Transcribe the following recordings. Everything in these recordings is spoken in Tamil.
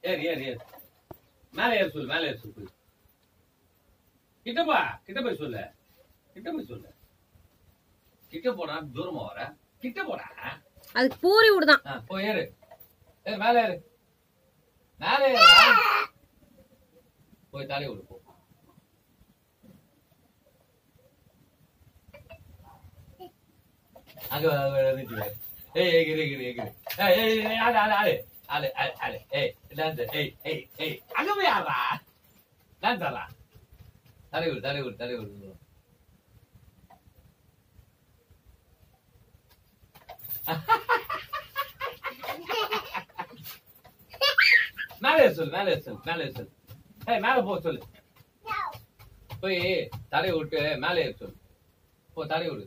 ஏறு ஏறு ஏறு மேல ஏறு சொல்லு மேல ஏறு சொல்லு கிட்ட போய் சொல்லு கிட்ட போடா தூரமா வர கிட்ட போடா அதுக்கு பூரி விடுதான் போய் ஏறு ஏறு மேல ஏறு போய் தாலி விடு போ அங்க நிறுத்தி ஏய் கிரி ஆளு ஏய் டான்ஸ் ஏய் அங்க போய் ஆடுறா டான்ஸ் ஆடுறா தலை விடு மேலே சொல்லு ஏய் மேல போ சொல்லு போய் தலை விட்டு மேலே சொல்லு போ தலை விடு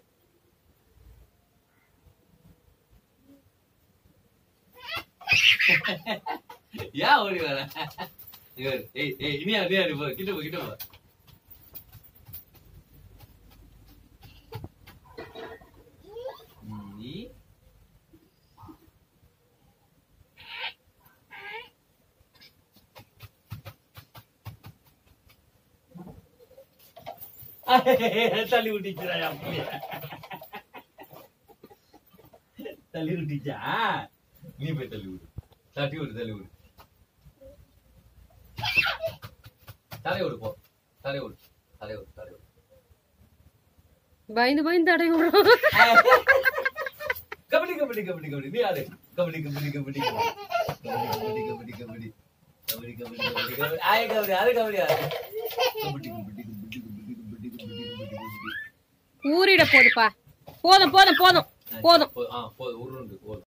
ஏன் ஓடி வர இனியா போ கிட்ட போ தள்ளி விட்டுச்சா நீ போய் தள்ளி விடு தட்டி விடு தலை விடு போ தலை விடு பயந்து தடை விடுறோம் கபடி நீ ஆடு கபடி ஆய கபடி ஊறிட போதுப்பா போதும் போதும் உருண்டு போதும்